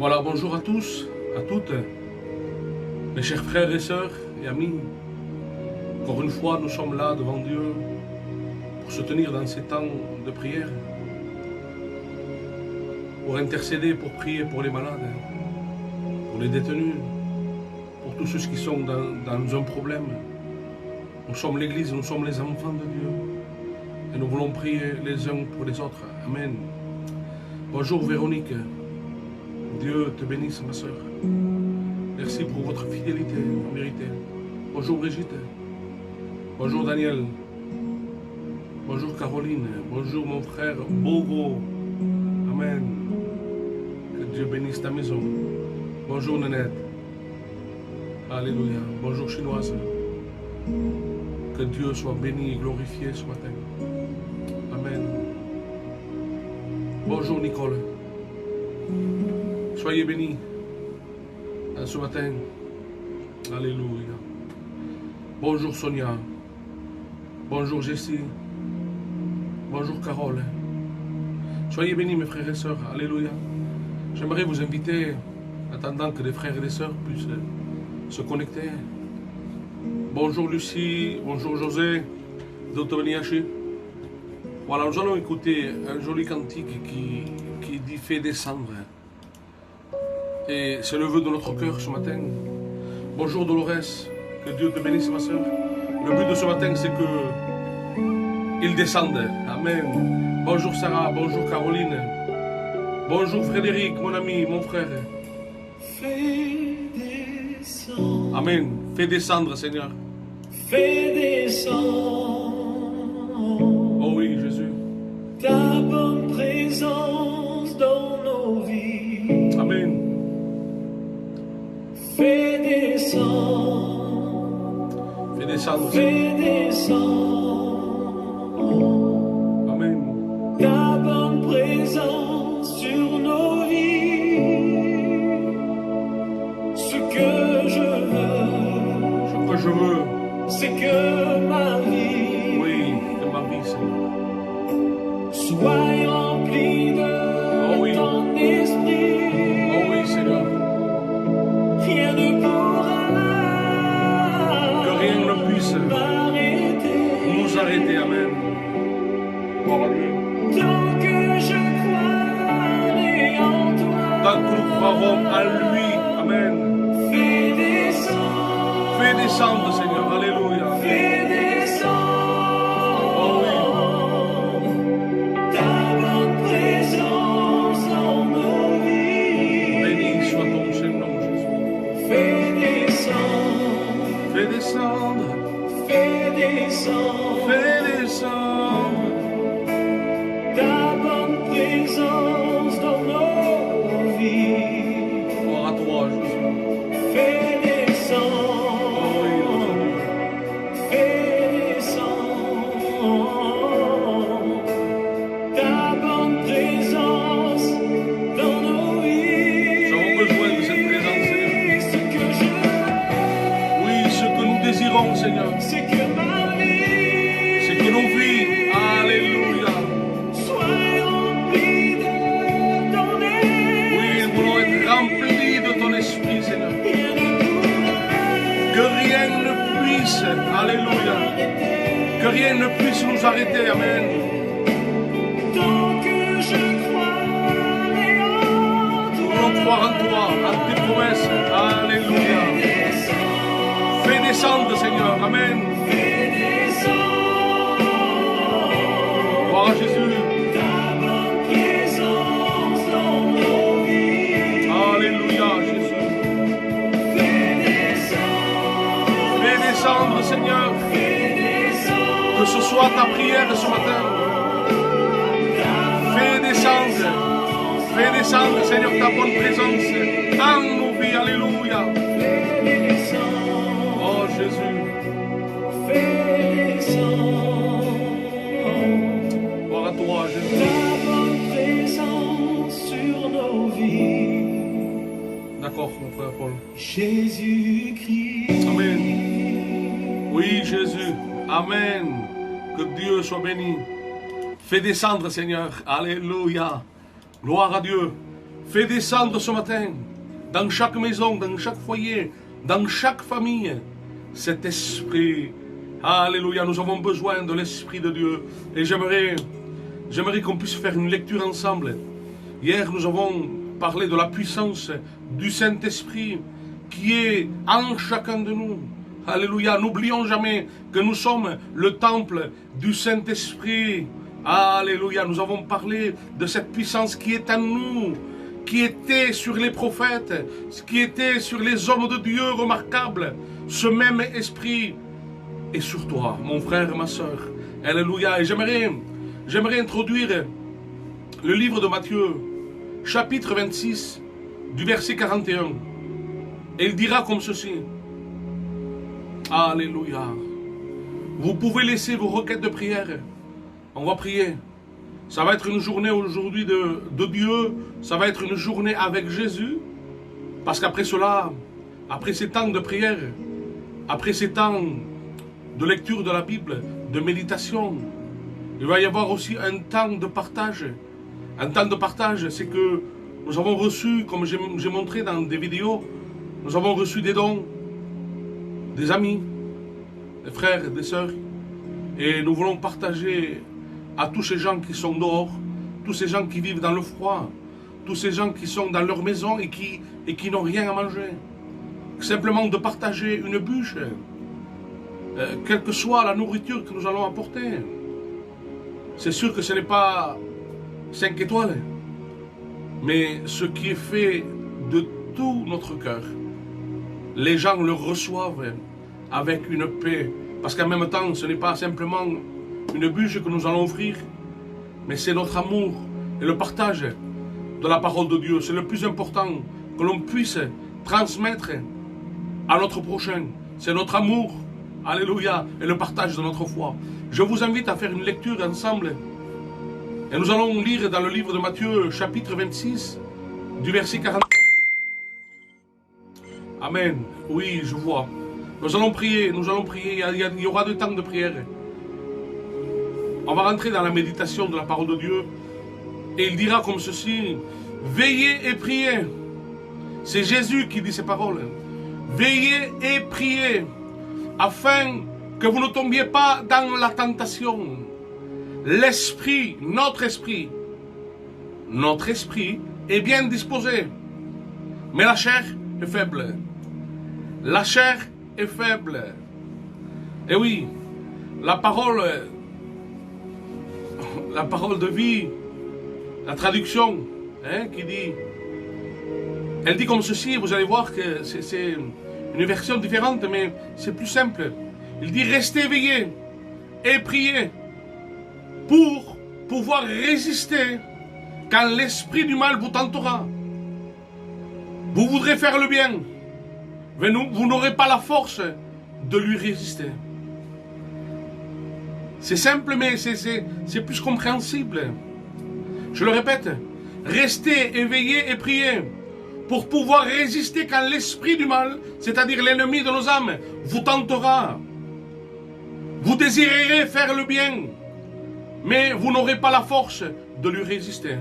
Voilà, bonjour à tous, à toutes, mes chers frères et sœurs et amis. Encore une fois, nous sommes là devant Dieu pour se tenir dans ces temps de prière, pour intercéder, pour prier pour les malades, pour les détenus, pour tous ceux qui sont dans un problème. Nous sommes l'Église, nous sommes les enfants de Dieu et nous voulons prier les uns pour les autres. Amen. Bonjour Véronique. Dieu te bénisse, ma soeur. Merci pour votre fidélité méritée. Bonjour Brigitte. Bonjour Daniel. Bonjour Caroline. Bonjour mon frère Bogo. Amen. Que Dieu bénisse ta maison. Bonjour Nanette. Alléluia. Bonjour Chinoise. Que Dieu soit béni et glorifié ce matin. Amen. Bonjour Nicole. Soyez bénis ce matin. Alléluia. Bonjour Sonia. Bonjour Jessie. Bonjour Carole. Soyez bénis mes frères et sœurs. Alléluia. J'aimerais vous inviter, attendant que les frères et les sœurs puissent se connecter. Bonjour Lucie. Bonjour José. D'Otoniachi. Voilà, nous allons écouter un joli cantique qui dit « Fais descendre ». Et c'est le vœu de notre cœur ce matin. Bonjour Dolores, que Dieu te bénisse ma soeur. Le but de ce matin c'est qu'il descende. Amen. Bonjour Sarah, bonjour Caroline. Bonjour Frédéric, mon ami, mon frère. Fais descendre. Amen. Fais descendre Seigneur. Fais descendre. Oh oui Jésus. Ta bonne présence dans nos vies. Amen. Fais descendre. Fais descendre. Fais descendre. Amen. Ta bonne présence sur nos vies. Ce que je veux, Ce que je veux, c'est que ma vie oui, que ma vie Seigneur. soit remplie de Oh oui. ton esprit. Oh oui Seigneur. Rien ne pourra Que rien ne puisse m'arrêter. nous arrêter. Amen. Gloire à Dieu. Tant que je croirai en toi. Tant que nous croirons en lui. Amen. Fais descendre. Fais descendre, Seigneur. Alléluia. Fais descendre. Oh oui. Ta bonne présence dans nos vies. Béni soit ton Seigneur Jésus. Fais descendre. Fais descendre. Fais descendre. Fais descendre. Ta bonne présence dans nos vies. Gloire à toi, Jésus. Fais Oh oui, descendre. Fais descendre. Ta bonne présence dans nos vies. Nous avons besoin de cette présence, Seigneur. Ce que je veux, Oui, ce que nous désirons, Seigneur, c'est que ma vie c'est que nos vies, Alléluia. soit remplie de ton esprit. Oui, nous voulons être remplis de ton esprit, Seigneur. Rien ne pourra Que rien ne puisse, Alléluia. Que rien ne puisse nous arrêter, Amen. tant que je croirai en Nous toi. voulons croire en toi, en tes promesses, Alléluia. Fais descendre, Seigneur, Amen. Fais descendre. Gloire à Jésus, Ta bonne présence dans nos vies. Alléluia, Jésus. Fais descendre. Fais descendre, Seigneur, Fais descendre. que ce soit ta prière ce matin. Fais descendre, Seigneur, ta bonne présence en nos vies, Alléluia. Fais descendre. Oh Jésus, Fais descendre. gloire à toi, Jésus. Ta bonne présence sur nos vies. D'accord, mon frère Paul. Jésus-Christ. Amen. Oui, Jésus. Amen. Que Dieu soit béni. Fais descendre, Seigneur. Alléluia. Gloire à Dieu. Fais descendre ce matin, dans chaque maison, dans chaque foyer, dans chaque famille, cet esprit. Alléluia, nous avons besoin de l'Esprit de Dieu. Et j'aimerais qu'on puisse faire une lecture ensemble. Hier, nous avons parlé de la puissance du Saint-Esprit qui est en chacun de nous. Alléluia, n'oublions jamais que nous sommes le temple du Saint-Esprit. Alléluia, nous avons parlé de cette puissance qui est en nous, qui était sur les prophètes, qui était sur les hommes de Dieu remarquables. Ce même esprit est sur toi, mon frère et ma soeur. Alléluia. Et j'aimerais introduire le livre de Matthieu, chapitre 26, du verset 41. Et il dira comme ceci. Alléluia. Vous pouvez laisser vos requêtes de prière. On va prier. Ça va être une journée aujourd'hui de Dieu. Ça va être une journée avec Jésus. Parce qu'après cela, après ces temps de prière, après ces temps de lecture de la Bible, de méditation, il va y avoir aussi un temps de partage. Un temps de partage, c'est que nous avons reçu, comme j'ai montré dans des vidéos, nous avons reçu des dons, des amis, des frères, des sœurs. Et nous voulons partager à tous ces gens qui sont dehors, tous ces gens qui vivent dans le froid, tous ces gens qui sont dans leur maison et qui n'ont rien à manger. Simplement de partager une bûche, quelle que soit la nourriture que nous allons apporter. C'est sûr que ce n'est pas 5 étoiles, mais ce qui est fait de tout notre cœur. Les gens le reçoivent avec une paix, parce qu'en même temps, ce n'est pas simplement une bûche que nous allons offrir, mais c'est notre amour et le partage de la parole de Dieu. C'est le plus important que l'on puisse transmettre à notre prochain. C'est notre amour, alléluia, et le partage de notre foi. Je vous invite à faire une lecture ensemble. Et nous allons lire dans le livre de Matthieu, chapitre 26, du verset 41. Amen. Oui, je vois. Nous allons prier. Il y aura 2 temps de prière. On va rentrer dans la méditation de la parole de Dieu. Et il dira comme ceci. Veillez et priez. C'est Jésus qui dit ces paroles. Veillez et priez, afin que vous ne tombiez pas dans la tentation. L'esprit, notre esprit est bien disposé, mais la chair est faible. La chair est faible. Et oui, la parole de vie, la traduction, qui dit, elle dit comme ceci, vous allez voir que c'est une version différente, mais c'est plus simple. Il dit, restez éveillés et priez pour pouvoir résister quand l'esprit du mal vous tentera. Vous voudrez faire le bien, mais vous n'aurez pas la force de lui résister. C'est simple, mais c'est plus compréhensible. Je le répète, restez éveillés et priez pour pouvoir résister quand l'esprit du mal, c'est-à-dire l'ennemi de nos âmes, vous tentera. Vous désirerez faire le bien, mais vous n'aurez pas la force de lui résister.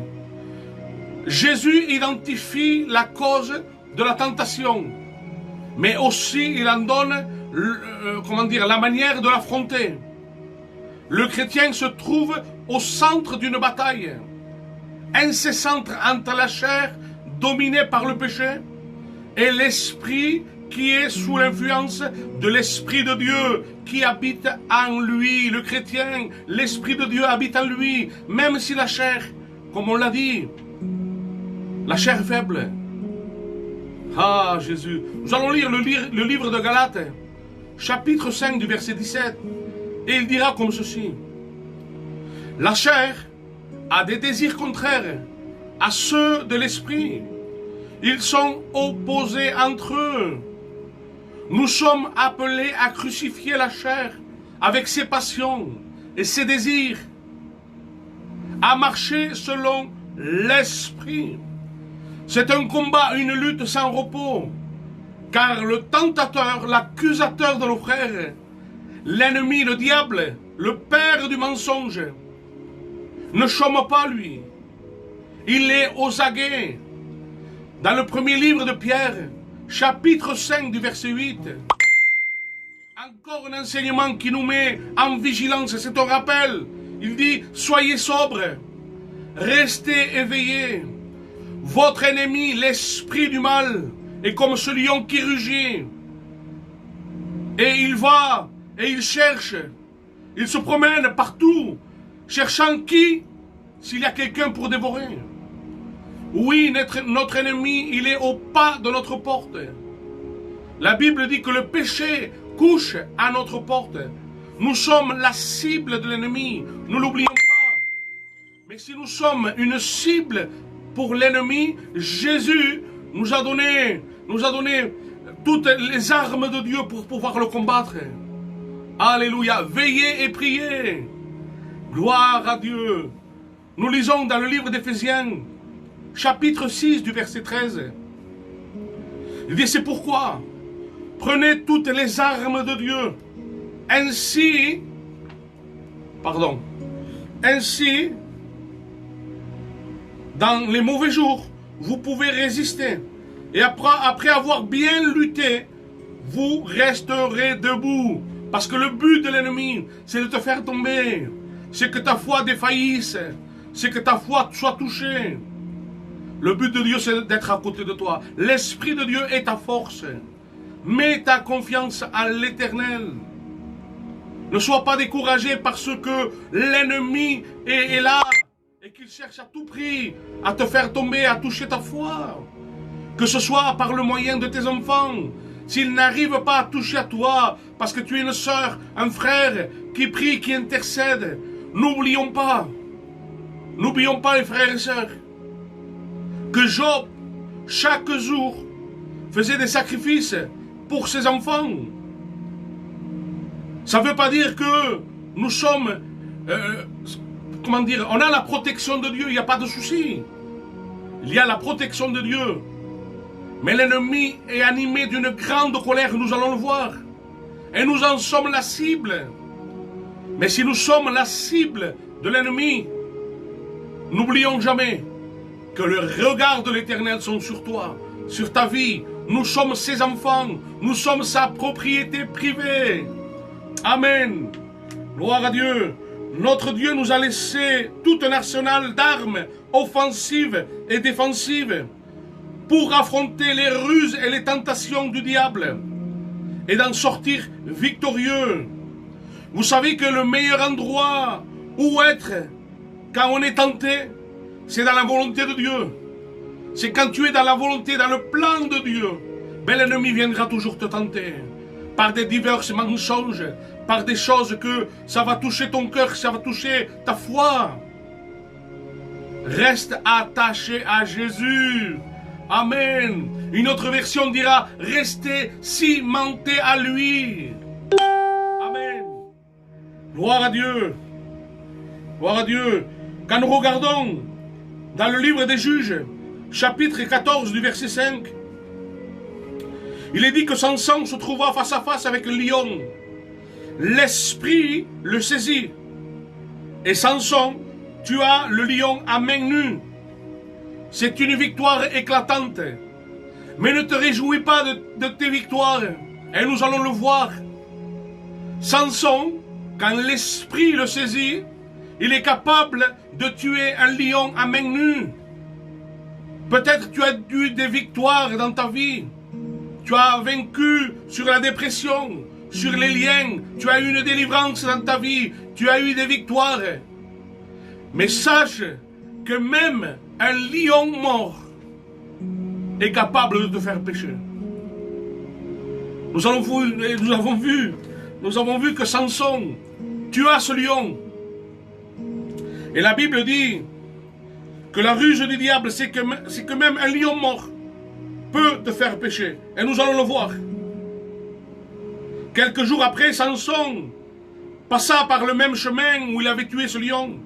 Jésus identifie la cause de la tentation, mais aussi il en donne la manière de l'affronter. Le chrétien se trouve au centre d'une bataille incessante entre la chair dominée par le péché et l'esprit qui est sous l'influence de l'Esprit de Dieu qui habite en lui. Le chrétien, l'Esprit de Dieu habite en lui, même si la chair, comme on l'a dit, la chair est faible. Ah, Jésus. Nous allons lire le livre de Galates, chapitre 5 du verset 17, et il dira comme ceci. La chair a des désirs contraires à ceux de l'esprit. Ils sont opposés entre eux. Nous sommes appelés à crucifier la chair avec ses passions et ses désirs, à marcher selon l'esprit. C'est un combat, une lutte sans repos, car le tentateur, l'accusateur de nos frères, l'ennemi, le diable, le père du mensonge, ne chôme pas lui. Il est aux aguets Dans le premier livre de Pierre, chapitre 5 du verset 8, encore un enseignement qui nous met en vigilance, c'est un rappel. Il dit, soyez sobres, restez éveillés. Votre ennemi, l'esprit du mal, est comme ce lion qui rugit. Et il va, et il cherche, il se promène partout, cherchant qui, s'il y a quelqu'un pour dévorer. Oui, notre ennemi, il est au pas de notre porte. La Bible dit que le péché couche à notre porte. Nous sommes la cible de l'ennemi, nous l'oublions pas. Mais si nous sommes une cible pour l'ennemi, Jésus nous a donné toutes les armes de Dieu pour pouvoir le combattre. Alléluia, veillez et priez. Gloire à Dieu. Nous lisons dans le livre d'Éphésiens, chapitre 6 du verset 13. Il dit, c'est pourquoi prenez toutes les armes de Dieu. Ainsi, dans les mauvais jours, vous pouvez résister. Et après avoir bien lutté, vous resterez debout. Parce que le but de l'ennemi, c'est de te faire tomber. C'est que ta foi défaillisse. C'est que ta foi soit touchée. Le but de Dieu, c'est d'être à côté de toi. L'Esprit de Dieu est ta force. Mets ta confiance en l'Éternel. Ne sois pas découragé parce que l'ennemi est là et qu'il cherche à tout prix à te faire tomber, à toucher ta foi. Que ce soit par le moyen de tes enfants. S'il n'arrive pas à toucher à toi parce que tu es une sœur, un frère qui prie, qui intercède, n'oublions pas les frères et sœurs, que Job, chaque jour, faisait des sacrifices pour ses enfants. Ça ne veut pas dire que nous sommes, on a la protection de Dieu, il n'y a pas de souci. Il y a la protection de Dieu. Mais l'ennemi est animé d'une grande colère, nous allons le voir. Et nous en sommes la cible. Mais si nous sommes la cible de l'ennemi, n'oublions jamais que le regard de l'Éternel sont sur toi, sur ta vie. Nous sommes ses enfants, nous sommes sa propriété privée. Amen. Gloire à Dieu. Notre Dieu nous a laissé tout un arsenal d'armes offensives et défensives pour affronter les ruses et les tentations du diable et d'en sortir victorieux. Vous savez que le meilleur endroit où être quand on est tenté, c'est dans la volonté de Dieu. C'est quand tu es dans la volonté, dans le plan de Dieu. Ben, l'ennemi viendra toujours te tenter par des divers mensonges, par des choses que ça va toucher ton cœur, ça va toucher ta foi. Reste attaché à Jésus. Amen. Une autre version dira, restez cimentés à lui. Amen. Gloire à Dieu. Gloire à Dieu. Quand nous regardons dans le livre des Juges, chapitre 14 du verset 5, il est dit que Samson se trouva face à face avec le lion. L'esprit le saisit. Et Samson tua le lion à main nue. C'est une victoire éclatante. Mais ne te réjouis pas de tes victoires. Et nous allons le voir. Samson, quand l'esprit le saisit, il est capable de tuer un lion à main nue. Peut-être tu as eu des victoires dans ta vie. Tu as vaincu sur la dépression, sur les liens. Tu as eu une délivrance dans ta vie. Tu as eu des victoires. Mais sache que même un lion mort est capable de te faire pécher. Nous avons vu que Samson tua ce lion. Et la Bible dit que la ruse du diable, c'est que même un lion mort peut te faire pécher. Et nous allons le voir. Quelques jours après, Samson passa par le même chemin où il avait tué ce lion.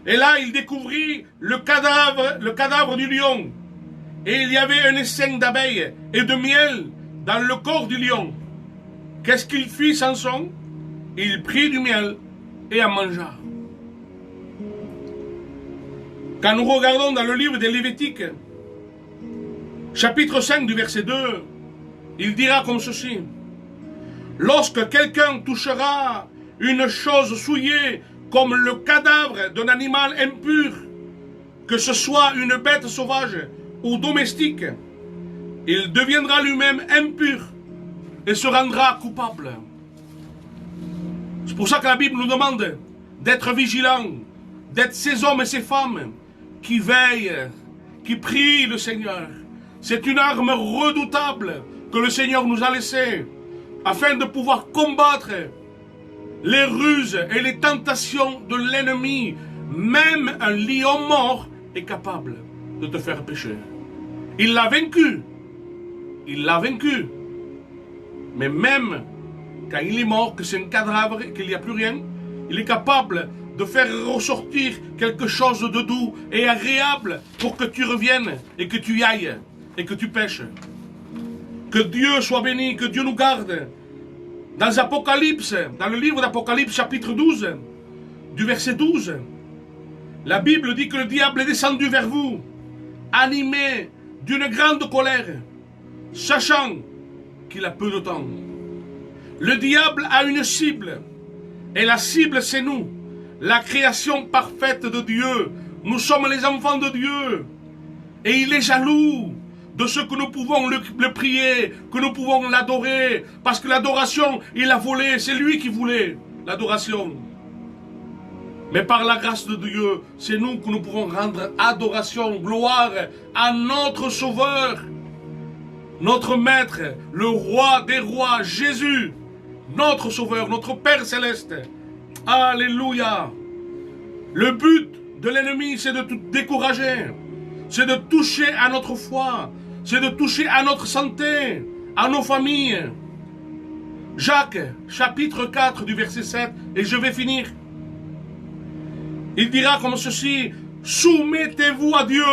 Et là, il découvrit le cadavre du lion. Et il y avait un essaim d'abeilles et de miel dans le corps du lion. Qu'est-ce qu'il fit, Samson? Il prit du miel et en mangea. Quand nous regardons dans le livre des Lévitiques, chapitre 5 du verset 2, il dira comme ceci. Lorsque quelqu'un touchera une chose souillée comme le cadavre d'un animal impur, que ce soit une bête sauvage ou domestique, il deviendra lui-même impur et se rendra coupable. C'est pour ça que la Bible nous demande d'être vigilants, d'être ces hommes et ces femmes qui veillent, qui prient le Seigneur. C'est une arme redoutable que le Seigneur nous a laissée afin de pouvoir combattre les ruses et les tentations de l'ennemi. Même un lion mort est capable de te faire pécher. Il l'a vaincu. Il l'a vaincu. Mais même quand il est mort, que c'est un cadavre et qu'il n'y a plus rien, il est capable de faire ressortir quelque chose de doux et agréable pour que tu reviennes et que tu y ailles et que tu pêches. Que Dieu soit béni, que Dieu nous garde. Dans Apocalypse, dans le livre d'Apocalypse chapitre 12, du verset 12, la Bible dit que le diable est descendu vers vous, animé d'une grande colère, sachant qu'il a peu de temps. Le diable a une cible, et la cible c'est nous, la création parfaite de Dieu. Nous sommes les enfants de Dieu, et il est jaloux de ce que nous pouvons le prier, que nous pouvons l'adorer, parce que l'adoration, il a volé, c'est lui qui voulait l'adoration. Mais par la grâce de Dieu, c'est nous que nous pouvons rendre adoration, gloire à notre Sauveur, notre Maître, le Roi des Rois, Jésus, notre Sauveur, notre Père Céleste. Alléluia. Le but de l'ennemi, c'est de tout décourager, c'est de toucher à notre foi, c'est de toucher à notre santé, à nos familles. Jacques, chapitre 4 du verset 7, et je vais finir. Il dira comme ceci, soumettez-vous à Dieu,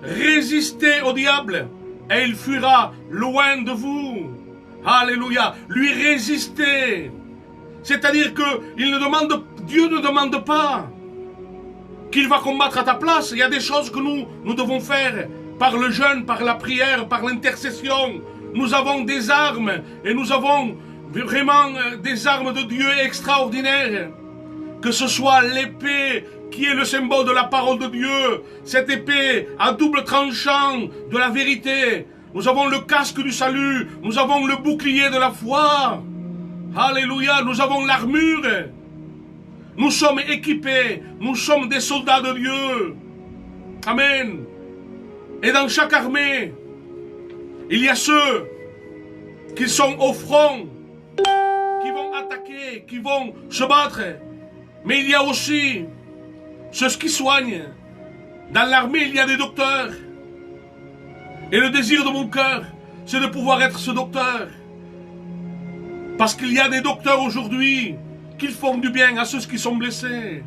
résistez au diable, et il fuira loin de vous. Alléluia, lui résister. C'est-à-dire que Dieu ne demande pas qu'il va combattre à ta place. Il y a des choses que nous devons faire par le jeûne, par la prière, par l'intercession. Nous avons des armes et nous avons vraiment des armes de Dieu extraordinaires. Que ce soit l'épée qui est le symbole de la parole de Dieu, cette épée à double tranchant de la vérité. Nous avons le casque du salut, nous avons le bouclier de la foi. Alléluia, nous avons l'armure. Nous sommes équipés, nous sommes des soldats de Dieu. Amen. Et dans chaque armée, il y a ceux qui sont au front, qui vont attaquer, qui vont se battre. Mais il y a aussi ceux qui soignent. Dans l'armée, il y a des docteurs. Et le désir de mon cœur, c'est de pouvoir être ce docteur. Parce qu'il y a des docteurs aujourd'hui qui font du bien à ceux qui sont blessés.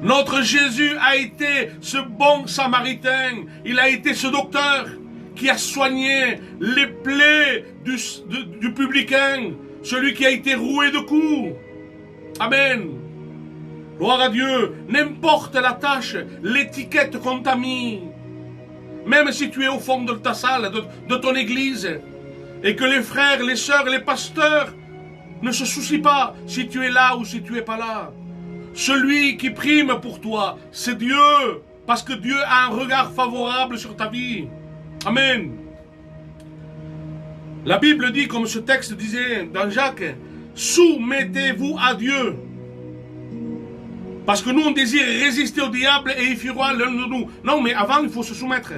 Notre Jésus a été ce bon samaritain. Il a été ce docteur qui a soigné les plaies du publicain, celui qui a été roué de coups. Amen. Gloire à Dieu. N'importe la tâche, l'étiquette qu'on t'a mis, même si tu es au fond de ta salle, de ton église, et que les frères, les sœurs, les pasteurs ne se soucient pas si tu es là ou si tu es pas là. Celui qui prime pour toi, c'est Dieu, parce que Dieu a un regard favorable sur ta vie. Amen. La Bible dit, comme ce texte disait dans Jacques, soumettez-vous à Dieu. Parce que nous, on désire résister au diable et il fuira l'un de nous. Non, mais avant, il faut se soumettre.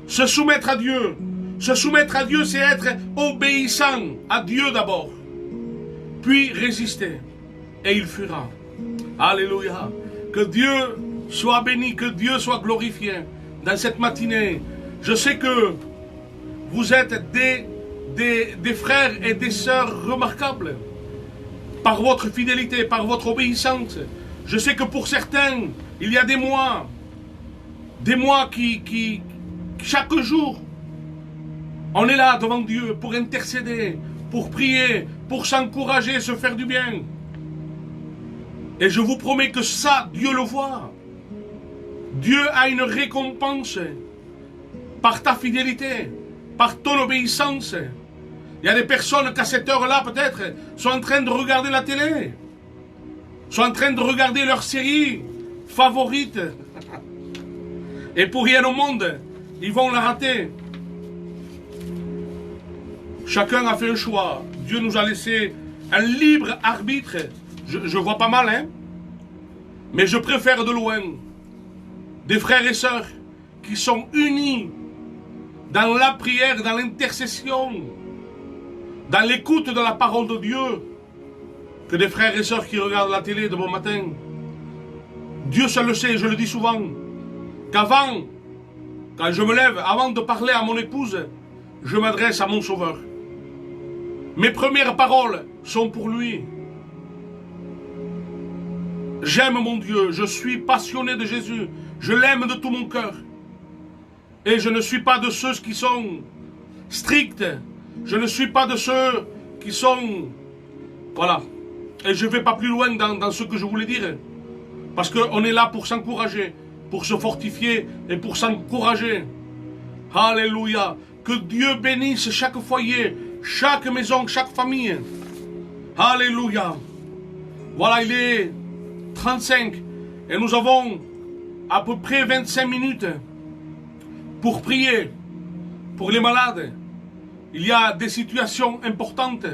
Se soumettre à Dieu. Se soumettre à Dieu, c'est être obéissant à Dieu d'abord. Puis résister. Et il fuira. Alléluia. Que Dieu soit béni, que Dieu soit glorifié dans cette matinée. Je sais que vous êtes des frères et des sœurs remarquables par votre fidélité, par votre obéissance. Je sais que pour certains, il y a des mois qui chaque jour, on est là devant Dieu pour intercéder, pour prier, pour s'encourager, se faire du bien. Et je vous promets que ça, Dieu le voit. Dieu a une récompense. par ta fidélité, par ton obéissance. Il y a des personnes qu'à cette heure-là, peut-être, sont en train de regarder la télé, sont en train de regarder leur série favorite. Et pour rien au monde, ils vont la rater. Chacun a fait un choix. Dieu nous a laissé un libre arbitre. Je vois pas mal, hein. Mais je préfère de loin des frères et sœurs qui sont unis dans la prière, dans l'intercession, dans l'écoute de la parole de Dieu, que des frères et sœurs qui regardent la télé de bon matin. Dieu seul le sait, je le dis souvent, qu'avant, quand je me lève, avant de parler à mon épouse, je m'adresse à mon Sauveur. Mes premières paroles sont pour lui. J'aime mon Dieu, je suis passionné de Jésus, je l'aime de tout mon cœur. Et je ne suis pas de ceux qui sont stricts, je ne suis pas de ceux qui sont... Voilà. Et je ne vais pas plus loin dans ce que je voulais dire. Parce qu'on est là pour s'encourager, pour se fortifier et pour s'encourager. Alléluia. Que Dieu bénisse chaque foyer, chaque maison, chaque famille. Alléluia. Voilà, il est 35 et nous avons à peu près 25 minutes pour prier pour les malades. Il y a des situations importantes,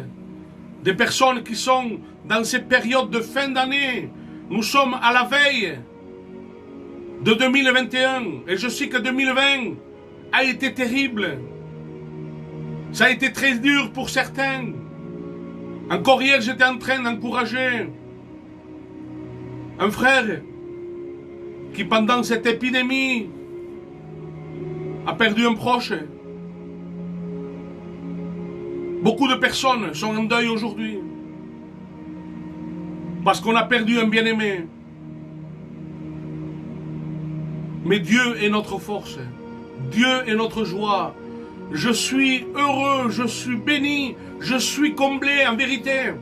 des personnes qui sont dans ces périodes de fin d'année. Nous sommes à la veille de 2021 et je sais que 2020 a été terrible. Ça a été très dur pour certains. Encore hier, j'étais en train d'encourager un frère qui, pendant cette épidémie, a perdu un proche. Beaucoup de personnes sont en deuil aujourd'hui parce qu'on a perdu un bien-aimé. Mais Dieu est notre force. Dieu est notre joie. Je suis heureux, je suis béni, je suis comblé en vérité.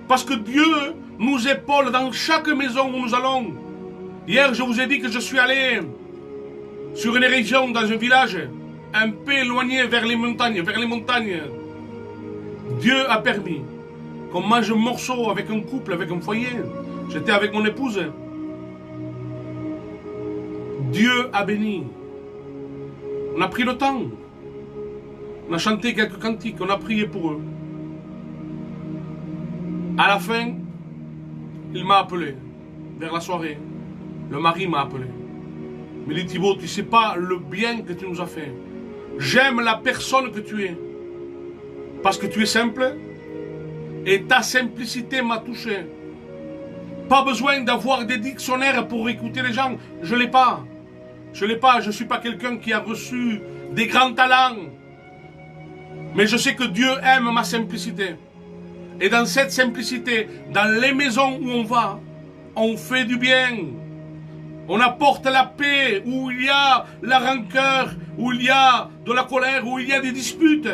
Parce que Dieu nous épaule dans chaque maison où nous allons. Hier, je vous ai dit que je suis allé sur une région, dans un village, un peu éloigné vers les montagnes, Dieu a permis qu'on mange un morceau avec un couple, avec un foyer. J'étais avec mon épouse. Dieu a béni. On a pris le temps. On a chanté quelques cantiques, on a prié pour eux. À la fin, il m'a appelé, vers la soirée. Le mari m'a appelé. Il m'a dit, Thibaut, tu ne sais pas le bien que tu nous as fait. J'aime la personne que tu es. Parce que tu es simple. Et ta simplicité m'a touché. Pas besoin d'avoir des dictionnaires pour écouter les gens. Je ne l'ai pas. Je ne l'ai pas. Je ne suis pas quelqu'un qui a reçu des grands talents. Mais je sais que Dieu aime ma simplicité. Et dans cette simplicité, dans les maisons où on va, on fait du bien. On apporte la paix où il y a la rancœur, où il y a de la colère, où il y a des disputes.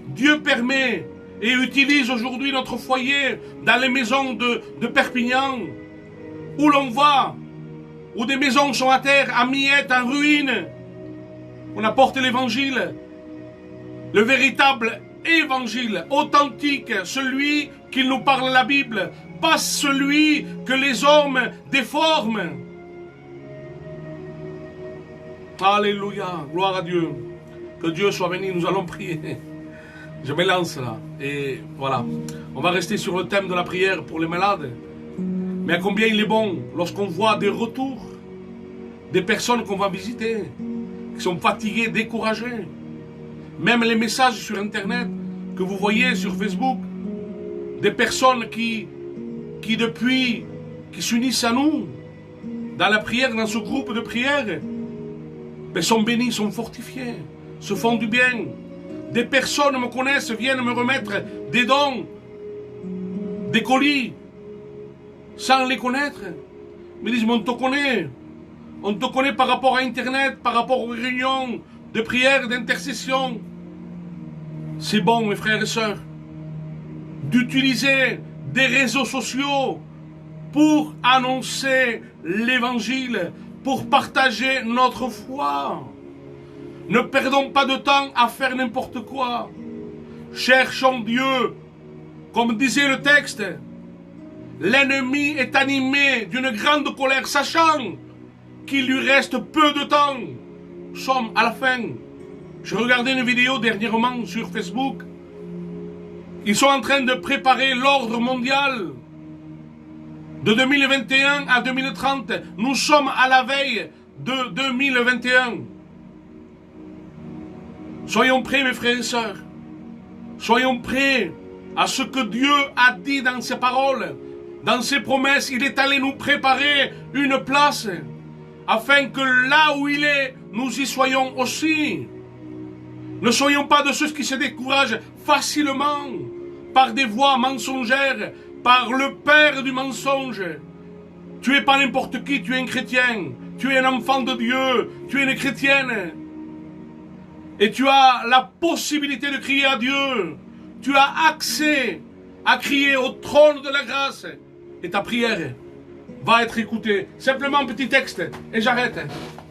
Dieu permet et utilise aujourd'hui notre foyer dans les maisons de Perpignan, où l'on va, où des maisons sont à terre, à miettes, en ruine. On apporte l'évangile, le véritable évangile, authentique, celui qui nous parle la Bible, pas celui que les hommes déforment. Alléluia, gloire à Dieu. Que Dieu soit béni, nous allons prier. Je me lance là. Et voilà, on va rester sur le thème de la prière pour les malades. Mais à combien il est bon lorsqu'on voit des retours, des personnes qu'on va visiter, qui sont fatiguées, découragées. Même les messages sur Internet que vous voyez sur Facebook, des personnes qui s'unissent à nous dans la prière, dans ce groupe de prière, mais sont bénis, sont fortifiés, se font du bien. Des personnes me connaissent, viennent me remettre des dons, des colis, sans les connaître. Ils me disent, mais on te connaît par rapport à Internet, par rapport aux réunions de prière, d'intercession. C'est bon, mes frères et sœurs, d'utiliser des réseaux sociaux pour annoncer l'évangile, pour partager notre foi. Ne perdons pas de temps à faire n'importe quoi. Cherchons Dieu. Comme disait le texte, l'ennemi est animé d'une grande colère, sachant qu'il lui reste peu de temps. Nous sommes à la fin. Je regardais une vidéo dernièrement sur Facebook. Ils sont en train de préparer l'ordre mondial de 2021 à 2030. Nous sommes à la veille de 2021. Soyons prêts, mes frères et sœurs. Soyons prêts à ce que Dieu a dit dans ses paroles, dans ses promesses. Il est allé nous préparer une place afin que là où il est, nous y soyons aussi. Ne soyons pas de ceux qui se découragent facilement par des voies mensongères, par le père du mensonge. Tu es pas n'importe qui, tu es un chrétien, tu es un enfant de Dieu, tu es une chrétienne. Et tu as la possibilité de crier à Dieu. Tu as accès à crier au trône de la grâce. Et ta prière va être écoutée. Simplement un petit texte. Et j'arrête.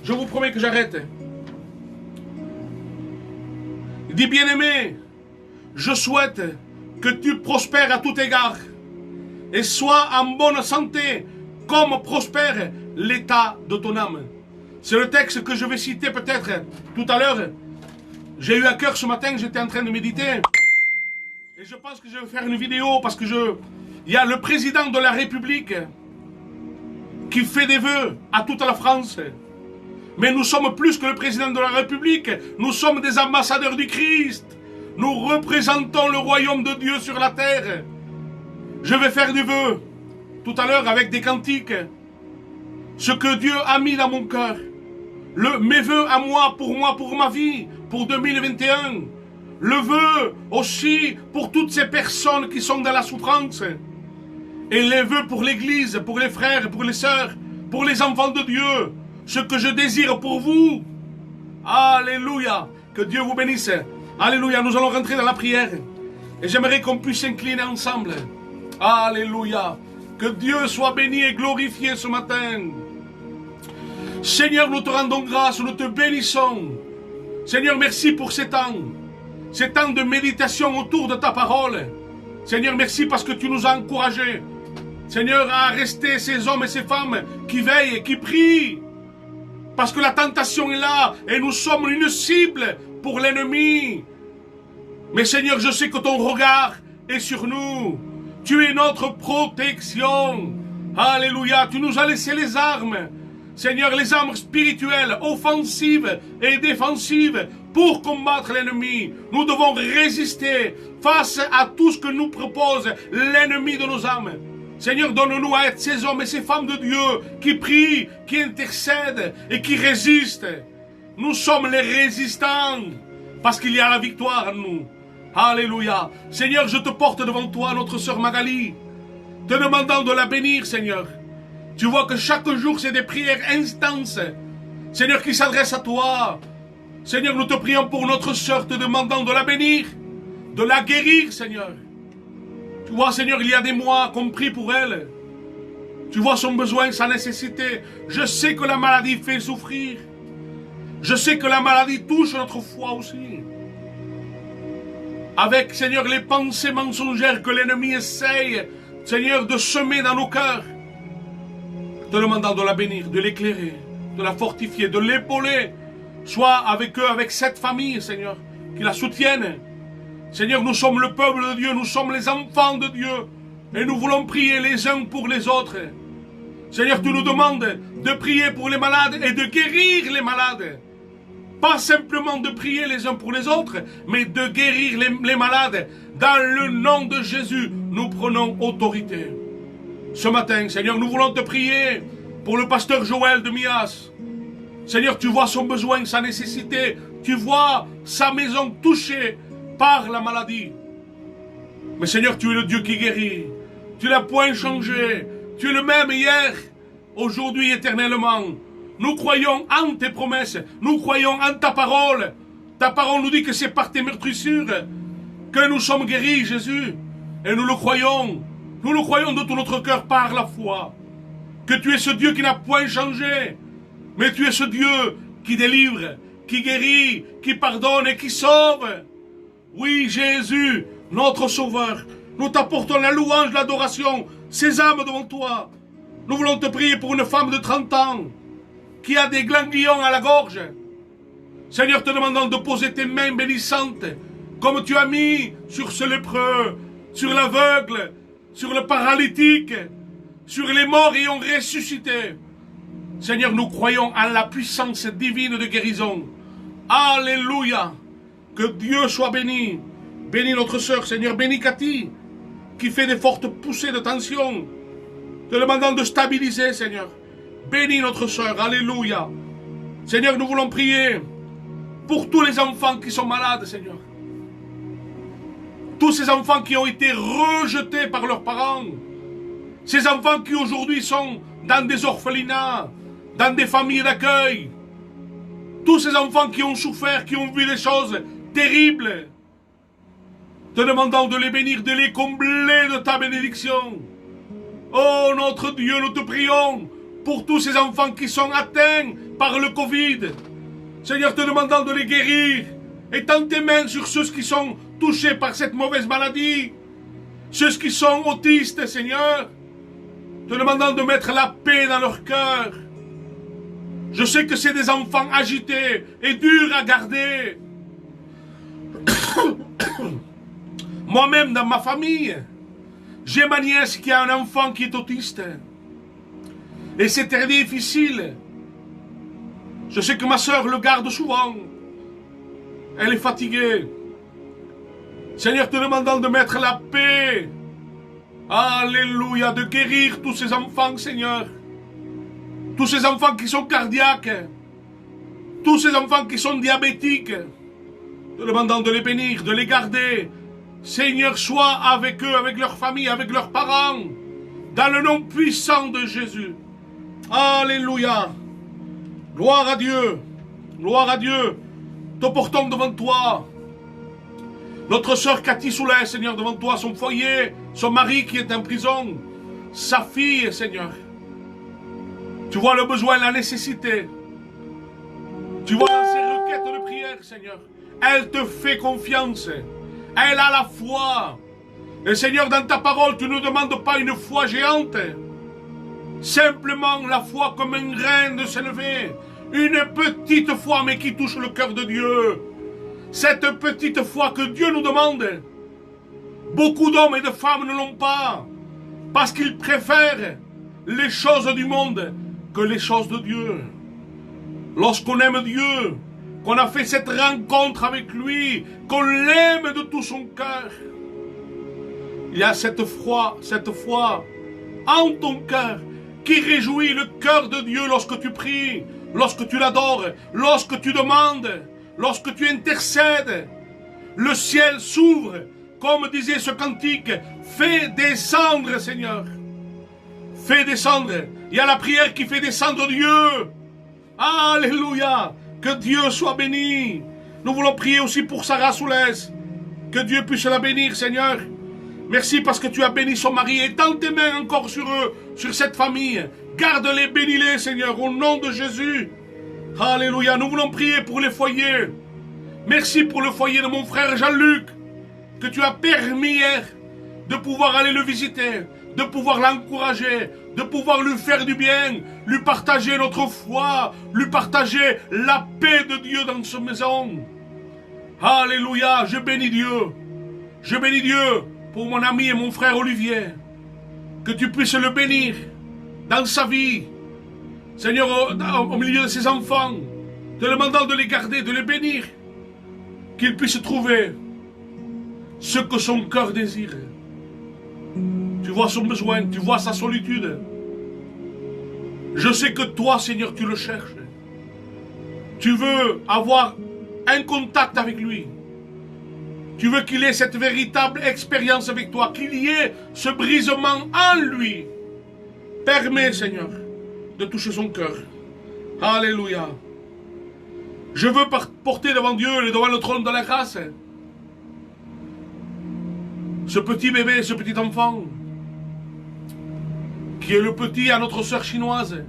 Je vous promets que j'arrête. Il dit, bien-aimé, je souhaite que tu prospères à tout égard et sois en bonne santé comme prospère l'état de ton âme. C'est le texte que je vais citer peut-être tout à l'heure. J'ai eu à cœur ce matin, j'étais en train de méditer. Et je pense que je vais faire une vidéo parce que il y a le président de la République qui fait des vœux à toute la France. Mais nous sommes plus que le président de la République. Nous sommes des ambassadeurs du Christ. Nous représentons le royaume de Dieu sur la terre. Je vais faire des vœux tout à l'heure avec des cantiques. Ce que Dieu a mis dans mon cœur. Mes vœux à moi, pour ma vie, pour 2021. Le vœu aussi pour toutes ces personnes qui sont dans la souffrance. Et les vœux pour l'église, pour les frères, pour les sœurs, pour les enfants de Dieu. Ce que je désire pour vous. Alléluia. Que Dieu vous bénisse. Alléluia. Nous allons rentrer dans la prière. Et j'aimerais qu'on puisse s'incliner ensemble. Alléluia. Que Dieu soit béni et glorifié ce matin. Seigneur, nous te rendons grâce, nous te bénissons. Seigneur, merci pour ces temps de méditation autour de ta parole. Seigneur, merci parce que tu nous as encouragés. Seigneur, à rester ces hommes et ces femmes qui veillent et qui prient. Parce que la tentation est là et nous sommes une cible pour l'ennemi. Mais Seigneur, je sais que ton regard est sur nous. Tu es notre protection. Alléluia, tu nous as laissé les armes. Seigneur, les armes spirituelles, offensives et défensives pour combattre l'ennemi. Nous devons résister face à tout ce que nous propose l'ennemi de nos âmes. Seigneur, donne-nous à être ces hommes et ces femmes de Dieu qui prient, qui intercèdent et qui résistent. Nous sommes les résistants parce qu'il y a la victoire en nous. Alléluia. Seigneur, je te porte devant toi notre sœur Magali, te demandant de la bénir, Seigneur. Tu vois que chaque jour, c'est des prières intenses, Seigneur, qui s'adressent à toi. Seigneur, nous te prions pour notre sœur, te demandant de la bénir, de la guérir, Seigneur. Tu vois, Seigneur, il y a des mois qu'on prie pour elle. Tu vois son besoin, sa nécessité. Je sais que la maladie fait souffrir. Je sais que la maladie touche notre foi aussi. Avec, Seigneur, les pensées mensongères que l'ennemi essaye, Seigneur, de semer dans nos cœurs. Te demandant de la bénir, de l'éclairer, de la fortifier, de l'épauler. Sois avec eux, avec cette famille, Seigneur, qui la soutiennent. Seigneur, nous sommes le peuple de Dieu, nous sommes les enfants de Dieu. Et nous voulons prier les uns pour les autres. Seigneur, tu nous demandes de prier pour les malades et de guérir les malades. Pas simplement de prier les uns pour les autres, mais de guérir les malades. Dans le nom de Jésus, nous prenons autorité. Ce matin, Seigneur, nous voulons te prier pour le pasteur Joël de Mias. Seigneur, tu vois son besoin, sa nécessité. Tu vois sa maison touchée par la maladie. Mais Seigneur, tu es le Dieu qui guérit. Tu n'as point changé. Tu es le même hier, aujourd'hui, éternellement. Nous croyons en tes promesses. Nous croyons en ta parole. Ta parole nous dit que c'est par tes meurtrissures que nous sommes guéris, Jésus. Et nous le croyons. Nous le croyons de tout notre cœur par la foi. Que tu es ce Dieu qui n'a point changé. Mais tu es ce Dieu qui délivre, qui guérit, qui pardonne et qui sauve. Oui, Jésus, notre Sauveur, nous t'apportons la louange, l'adoration, ces âmes devant toi. Nous voulons te prier pour une femme de 30 ans qui a des ganglions à la gorge. Seigneur, te demandons de poser tes mains bénissantes, comme tu as mis sur ce lépreux, sur l'aveugle, sur le paralytique, sur les morts ayant ressuscité. Seigneur, nous croyons en la puissance divine de guérison. Alléluia. Que Dieu soit béni. Bénis notre sœur, Seigneur. Bénis Cathy, qui fait des fortes poussées de tension. Te demandons de stabiliser, Seigneur. Bénis notre sœur. Alléluia. Seigneur, nous voulons prier pour tous les enfants qui sont malades, Seigneur. Tous ces enfants qui ont été rejetés par leurs parents. Ces enfants qui aujourd'hui sont dans des orphelinats, dans des familles d'accueil. Tous ces enfants qui ont souffert, qui ont vu des choses terribles. Te demandons de les bénir, de les combler de ta bénédiction. Oh notre Dieu, nous te prions pour tous ces enfants qui sont atteints par le Covid. Seigneur, te demandons de les guérir. Étends tes mains sur ceux qui sont touchés par cette mauvaise maladie. Ceux qui sont autistes, Seigneur. Te demandons de mettre la paix dans leur cœur. Je sais que c'est des enfants agités et durs à garder. Moi-même, dans ma famille, j'ai ma nièce qui a un enfant qui est autiste. Et c'est très difficile. Je sais que ma soeur le garde souvent. Elle est fatiguée. Seigneur, te demandons de mettre la paix. Alléluia, de guérir tous ces enfants, Seigneur. Tous ces enfants qui sont cardiaques. Tous ces enfants qui sont diabétiques. Te demandons de les bénir, de les garder. Seigneur, sois avec eux, avec leur famille, avec leurs parents. Dans le nom puissant de Jésus. Alléluia. Gloire à Dieu. Gloire à Dieu. Te portons devant toi. Notre sœur Cathy Soulet, Seigneur, devant toi, son foyer, son mari qui est en prison, sa fille, Seigneur. Tu vois le besoin, la nécessité. Tu vois ses requêtes de prière, Seigneur. Elle te fait confiance. Elle a la foi. Et Seigneur, dans ta parole, tu ne nous demandes pas une foi géante. Simplement la foi comme un grain de s'élever. Une petite foi, mais qui touche le cœur de Dieu. Cette petite foi que Dieu nous demande. Beaucoup d'hommes et de femmes ne l'ont pas. Parce qu'ils préfèrent les choses du monde que les choses de Dieu. Lorsqu'on aime Dieu, qu'on a fait cette rencontre avec lui, qu'on l'aime de tout son cœur, il y a cette foi en ton cœur qui réjouit le cœur de Dieu lorsque tu pries, lorsque tu l'adores, lorsque tu demandes, lorsque tu intercèdes. Le ciel s'ouvre, comme disait ce cantique, fais descendre, Seigneur. Fais descendre. Il y a la prière qui fait descendre Dieu. Alléluia. Que Dieu soit béni. Nous voulons prier aussi pour Sarah Soulès. Que Dieu puisse la bénir, Seigneur. Merci parce que tu as béni son mari. Étends tes mains encore sur eux, sur cette famille. Garde-les, bénis-les, Seigneur, au nom de Jésus. Alléluia. Nous voulons prier pour les foyers. Merci pour le foyer de mon frère Jean-Luc, que tu as permis hier de pouvoir aller le visiter, de pouvoir l'encourager, de pouvoir lui faire du bien, lui partager notre foi, lui partager la paix de Dieu dans sa maison. Alléluia, je bénis Dieu. Je bénis Dieu pour mon ami et mon frère Olivier. Que tu puisses le bénir dans sa vie. Seigneur, au milieu de ses enfants, te demandant de les garder, de les bénir. Qu'il puisse trouver ce que son cœur désire. Tu vois son besoin, tu vois sa solitude. Je sais que toi, Seigneur, tu le cherches. Tu veux avoir un contact avec lui. Tu veux qu'il ait cette véritable expérience avec toi, qu'il y ait ce brisement en lui. Permets, Seigneur, de toucher son cœur. Alléluia. Je veux porter devant Dieu et devant le trône de la grâce ce petit bébé, ce petit enfant, qui est le petit à notre sœur chinoise,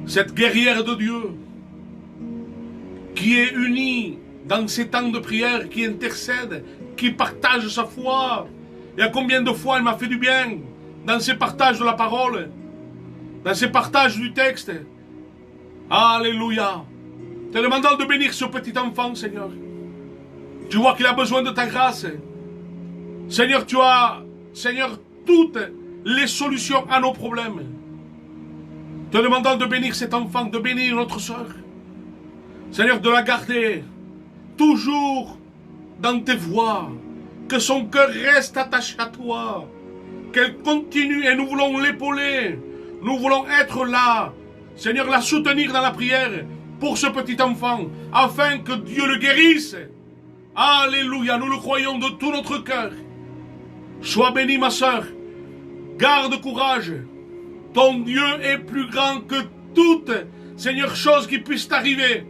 cette guerrière de Dieu, qui est uni dans ces temps de prière, qui intercède, qui partage sa foi. Et à combien de fois il m'a fait du bien dans ces partages de la parole, dans ces partages du texte. Alléluia. Te demandant de bénir ce petit enfant, Seigneur. Tu vois qu'il a besoin de ta grâce. Seigneur, tu as, Seigneur, toutes les solutions à nos problèmes. Te demandant de bénir cet enfant, de bénir notre soeur. Seigneur, de la garder toujours dans tes voies. Que son cœur reste attaché à toi. Qu'elle continue et nous voulons l'épauler. Nous voulons être là. Seigneur, la soutenir dans la prière pour ce petit enfant, afin que Dieu le guérisse. Alléluia, nous le croyons de tout notre cœur. Sois béni, ma sœur. Garde courage. Ton Dieu est plus grand que toute, Seigneur, chose qui puisse t'arriver.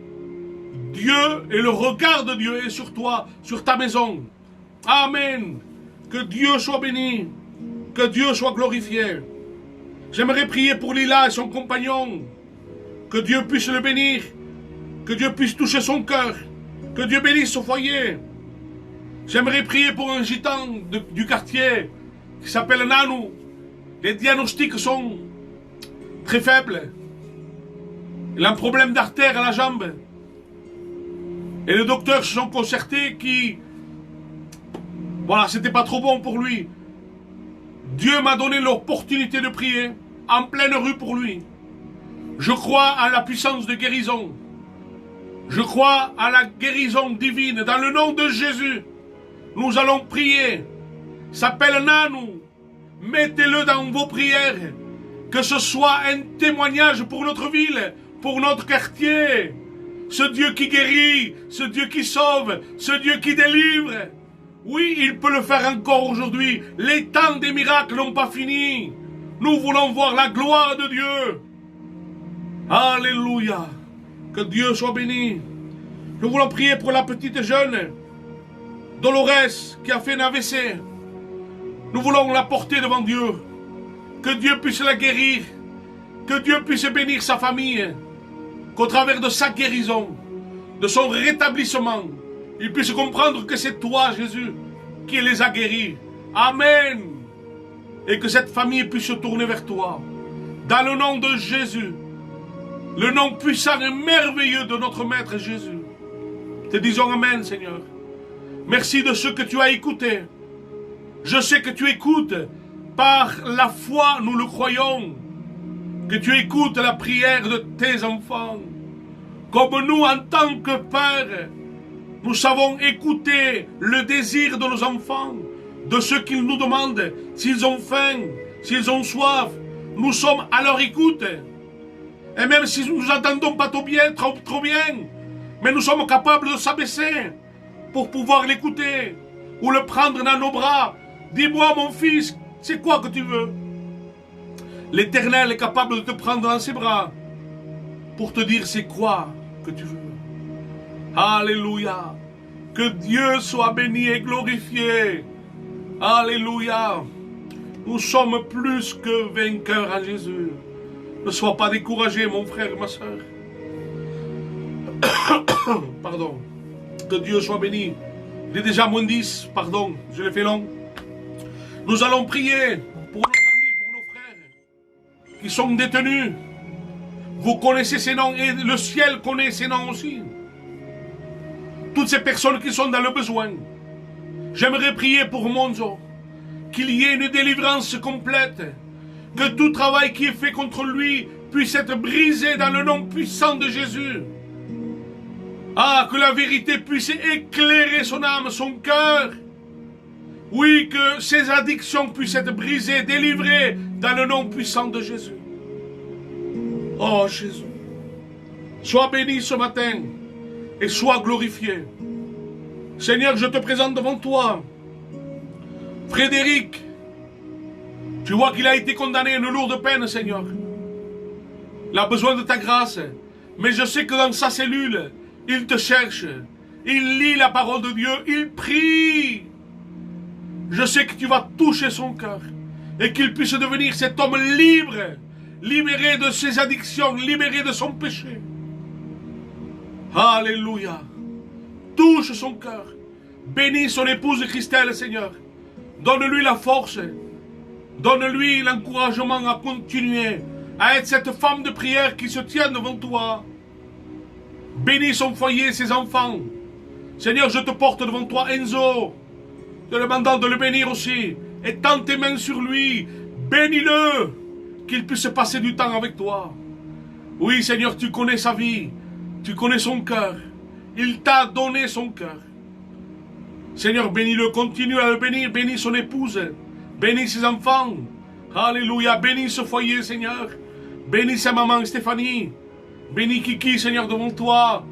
Dieu et le regard de Dieu est sur toi, sur ta maison. Amen. Que Dieu soit béni. Que Dieu soit glorifié. J'aimerais prier pour Lila et son compagnon. Que Dieu puisse le bénir. Que Dieu puisse toucher son cœur. Que Dieu bénisse son foyer. J'aimerais prier pour un gitan du quartier qui s'appelle Nanou. Les diagnostics sont très faibles. Il a un problème d'artère à la jambe. Et les docteurs se sont concertés qui... Voilà, c'était pas trop bon pour lui. Dieu m'a donné l'opportunité de prier en pleine rue pour lui. Je crois à la puissance de guérison. Je crois à la guérison divine. Dans le nom de Jésus, nous allons prier. S'appelle Nanou. Mettez-le dans vos prières. Que ce soit un témoignage pour notre ville, pour notre quartier. Ce Dieu qui guérit, ce Dieu qui sauve, ce Dieu qui délivre. Oui, il peut le faire encore aujourd'hui. Les temps des miracles n'ont pas fini. Nous voulons voir la gloire de Dieu. Alléluia. Que Dieu soit béni. Nous voulons prier pour la petite jeune Dolores qui a fait un AVC. Nous voulons la porter devant Dieu. Que Dieu puisse la guérir. Que Dieu puisse bénir sa famille. Qu'au travers de sa guérison, de son rétablissement, ils puissent comprendre que c'est toi, Jésus, qui les a guéris. Amen. Et que cette famille puisse se tourner vers toi. Dans le nom de Jésus, le nom puissant et merveilleux de notre Maître Jésus. Te disons Amen, Seigneur. Merci de ce que tu as écouté. Je sais que tu écoutes. Par la foi, nous le croyons. Que tu écoutes la prière de tes enfants. Comme nous, en tant que Père, nous savons écouter le désir de nos enfants, de ceux qu'ils nous demandent, s'ils ont faim, s'ils ont soif. Nous sommes à leur écoute. Et même si nous n'entendons pas trop bien, mais nous sommes capables de s'abaisser pour pouvoir l'écouter ou le prendre dans nos bras. Dis-moi, mon fils, c'est quoi que tu veux? L'Éternel est capable de te prendre dans ses bras pour te dire c'est quoi que tu veux. Alléluia. Que Dieu soit béni et glorifié. Alléluia. Nous sommes plus que vainqueurs en Jésus. Ne sois pas découragé, mon frère et ma soeur. Pardon. Que Dieu soit béni. Il est déjà moins 10. Pardon, je l'ai fait long. Nous allons prier pour nos amis, pour nos frères qui sont détenus. Vous connaissez ces noms et le ciel connaît ces noms aussi. Toutes ces personnes qui sont dans le besoin. J'aimerais prier pour Monzo, qu'il y ait une délivrance complète, que tout travail qui est fait contre lui puisse être brisé dans le nom puissant de Jésus. Ah, que la vérité puisse éclairer son âme, son cœur. Oui, que ses addictions puissent être brisées, délivrées dans le nom puissant de Jésus. Oh Jésus, sois béni ce matin et sois glorifié. Seigneur, je te présente devant toi Frédéric. Tu vois qu'il a été condamné à une lourde peine, Seigneur. Il a besoin de ta grâce. Mais je sais que dans sa cellule, il te cherche. Il lit la parole de Dieu. Il prie. Je sais que tu vas toucher son cœur. Et qu'il puisse devenir cet homme libre. Libéré de ses addictions. Libéré de son péché. Alléluia. Touche son cœur. Bénis son épouse Christelle, Seigneur. Donne-lui la force. Donne-lui l'encouragement à continuer à être cette femme de prière qui se tient devant toi. Bénis son foyer, ses enfants. Seigneur, je te porte devant toi Enzo, te demandant de le bénir aussi. Étends tes mains sur lui. Bénis-le, qu'il puisse passer du temps avec toi. Oui, Seigneur, tu connais sa vie. Tu connais son cœur. Il t'a donné son cœur. Seigneur, bénis-le, continue à le bénir. Bénis son épouse. Bénis ses enfants. Alléluia. Bénis ce foyer, Seigneur. Bénis sa maman Stéphanie. Bénis Kiki, Seigneur, devant toi.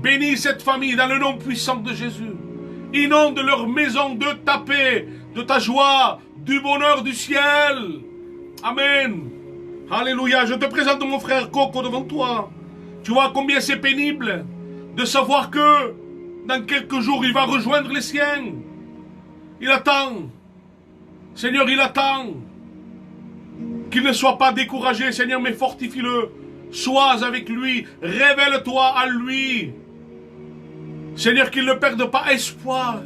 Bénis cette famille dans le nom puissant de Jésus. Inonde leur maison de ta paix, de ta joie, du bonheur du ciel. Amen. Alléluia. Je te présente mon frère Coco devant toi. Tu vois combien c'est pénible de savoir que dans quelques jours, il va rejoindre les siens. Il attend. Seigneur, il attend. Qu'il ne soit pas découragé, Seigneur, mais fortifie-le. Sois avec lui. Révèle-toi à lui. Seigneur, qu'il ne perde pas espoir.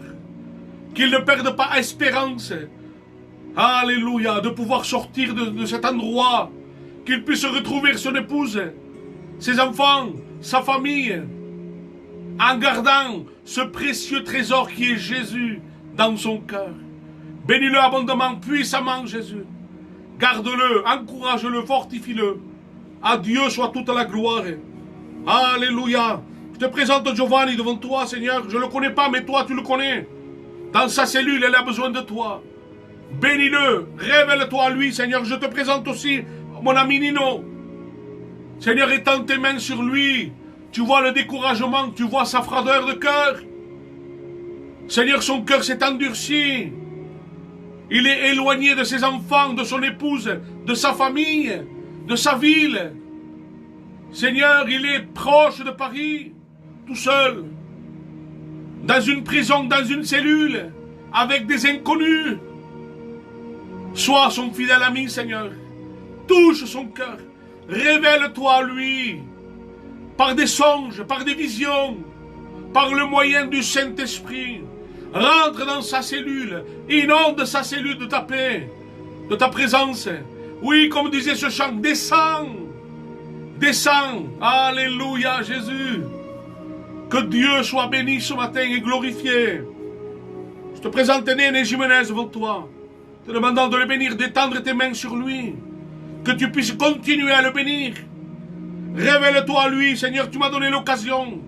Qu'il ne perde pas espérance. Alléluia. De pouvoir sortir de cet endroit. Qu'il puisse retrouver son épouse, ses enfants, sa famille. En gardant ce précieux trésor qui est Jésus dans son cœur. Bénis-le abondamment, puissamment, Jésus. Garde-le, encourage-le, fortifie-le. À Dieu soit toute la gloire. Alléluia. Je te présente Giovanni devant toi, Seigneur. Je ne le connais pas, mais toi, tu le connais. Dans sa cellule, elle a besoin de toi. Bénis-le, révèle-toi à lui, Seigneur. Je te présente aussi mon ami Nino. Seigneur, étends tes mains sur lui. Tu vois le découragement, tu vois sa froideur de cœur. Seigneur, son cœur s'est endurci. Il est éloigné de ses enfants, de son épouse, de sa famille, de sa ville. Seigneur, il est proche de Paris, tout seul, dans une prison, dans une cellule, avec des inconnus. Sois son fidèle ami, Seigneur. Touche son cœur. Révèle-toi à lui. Par des songes, par des visions, par le moyen du Saint-Esprit. Rentre dans sa cellule, inonde sa cellule de ta paix, de ta présence. Oui, comme disait ce chant, descends, descends, alléluia Jésus. Que Dieu soit béni ce matin et glorifié. Je te présente Néné Jiménez devant toi, te demandant de le bénir, d'étendre tes mains sur lui, que tu puisses continuer à le bénir. Révèle-toi à lui, Seigneur, tu m'as donné l'occasion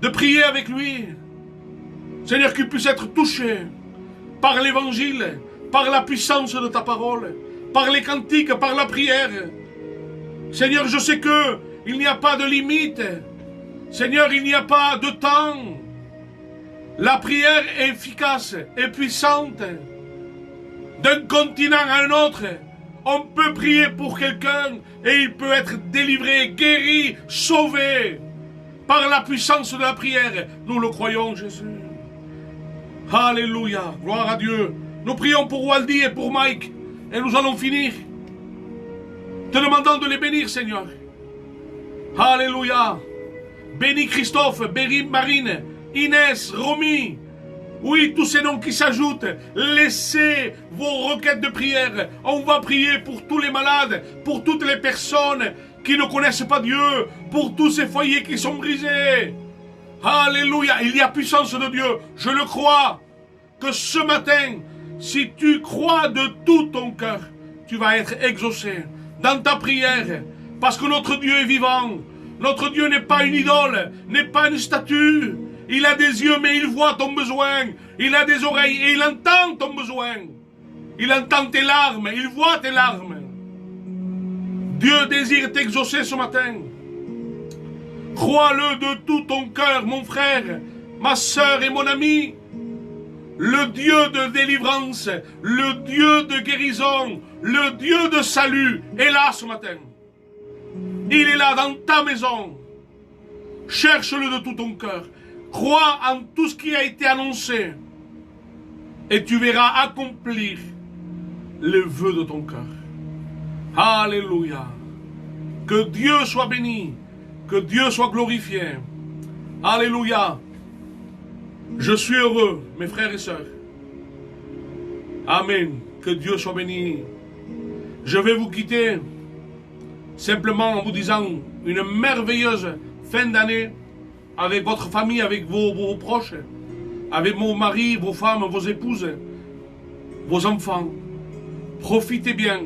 de prier avec lui. Seigneur, qu'il puisse être touché par l'évangile, par la puissance de ta parole, par les cantiques, par la prière. Seigneur, je sais que il n'y a pas de limite. Seigneur, il n'y a pas de temps. La prière est efficace et puissante. D'un continent à un autre, on peut prier pour quelqu'un et il peut être délivré, guéri, sauvé par la puissance de la prière. Nous le croyons, Jésus. Alléluia, gloire à Dieu. Nous prions pour Waldi et pour Mike et nous allons finir te demandant de les bénir, Seigneur. Alléluia. Bénis Christophe, bénis Marine, Inès, Romy. Oui, tous ces noms qui s'ajoutent, laissez vos requêtes de prière. On va prier pour tous les malades, pour toutes les personnes qui ne connaissent pas Dieu, pour tous ces foyers qui sont brisés. Alléluia, il y a puissance de Dieu, je le crois, que ce matin, si tu crois de tout ton cœur, tu vas être exaucé dans ta prière, parce que notre Dieu est vivant. Notre Dieu n'est pas une idole, n'est pas une statue. Il a des yeux, mais il voit ton besoin. Il a des oreilles et il entend ton besoin. Il entend tes larmes, il voit tes larmes. Dieu désire t'exaucer ce matin. Crois-le de tout ton cœur, mon frère, ma sœur et mon ami. Le Dieu de délivrance, le Dieu de guérison, le Dieu de salut est là ce matin. Il est là dans ta maison. Cherche-le de tout ton cœur. Crois en tout ce qui a été annoncé. Et tu verras accomplir les vœux de ton cœur. Alléluia. Que Dieu soit béni. Que Dieu soit glorifié. Alléluia. Je suis heureux, mes frères et sœurs. Amen. Que Dieu soit béni. Je vais vous quitter simplement en vous disant une merveilleuse fin d'année avec votre famille, avec vos proches, avec vos maris, vos femmes, vos épouses, vos enfants. Profitez bien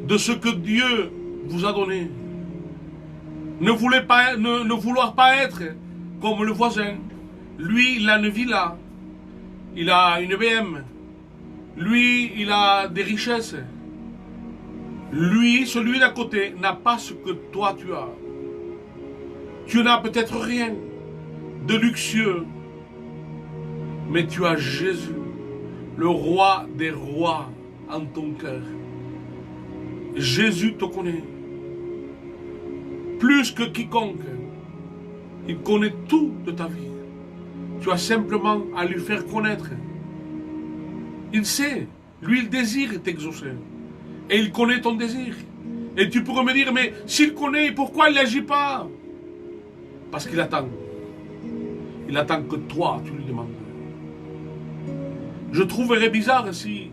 de ce que Dieu vous a donné. Ne vouloir pas être comme le voisin. Lui, il a une villa. Il a une BM. Lui, il a des richesses. Lui, celui d'à côté, n'a pas ce que toi tu as. Tu n'as peut-être rien de luxueux. Mais tu as Jésus, le roi des rois, en ton cœur. Jésus te connaît. Plus que quiconque. Il connaît tout de ta vie. Tu as simplement à lui faire connaître. Il sait. Lui, il désire t'exaucer. Et il connaît ton désir. Et tu pourrais me dire, mais s'il connaît, pourquoi il n'agit pas? Parce qu'il attend. Il attend que toi, tu lui demandes. Je trouverais bizarre si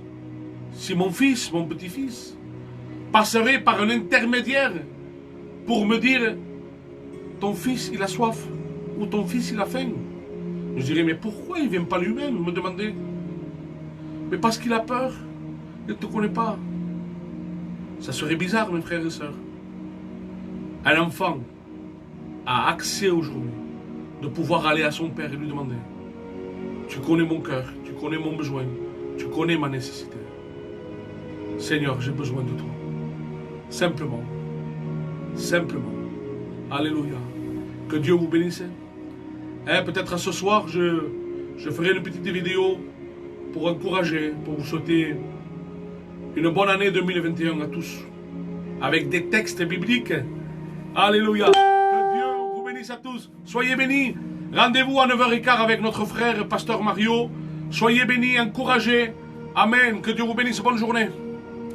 mon fils, mon petit-fils, passerait par un intermédiaire pour me dire, ton fils, il a soif, ou ton fils, il a faim. Je dirais, mais pourquoi il ne vient pas lui-même me demander? Mais parce qu'il a peur, il ne te connaît pas. Ça serait bizarre, mes frères et sœurs. Un enfant a accès aujourd'hui de pouvoir aller à son père et lui demander, tu connais mon cœur, tu connais mon besoin, tu connais ma nécessité. Seigneur, j'ai besoin de toi. Simplement. Simplement. Alléluia. Que Dieu vous bénisse. Peut-être ce soir, je ferai une petite vidéo pour encourager, pour vous souhaiter une bonne année 2021 à tous. Avec des textes bibliques. Alléluia. Que Dieu vous bénisse à tous. Soyez bénis. Rendez-vous à 9h15 avec notre frère, pasteur Mario. Soyez bénis, encouragés. Amen. Que Dieu vous bénisse. Bonne journée.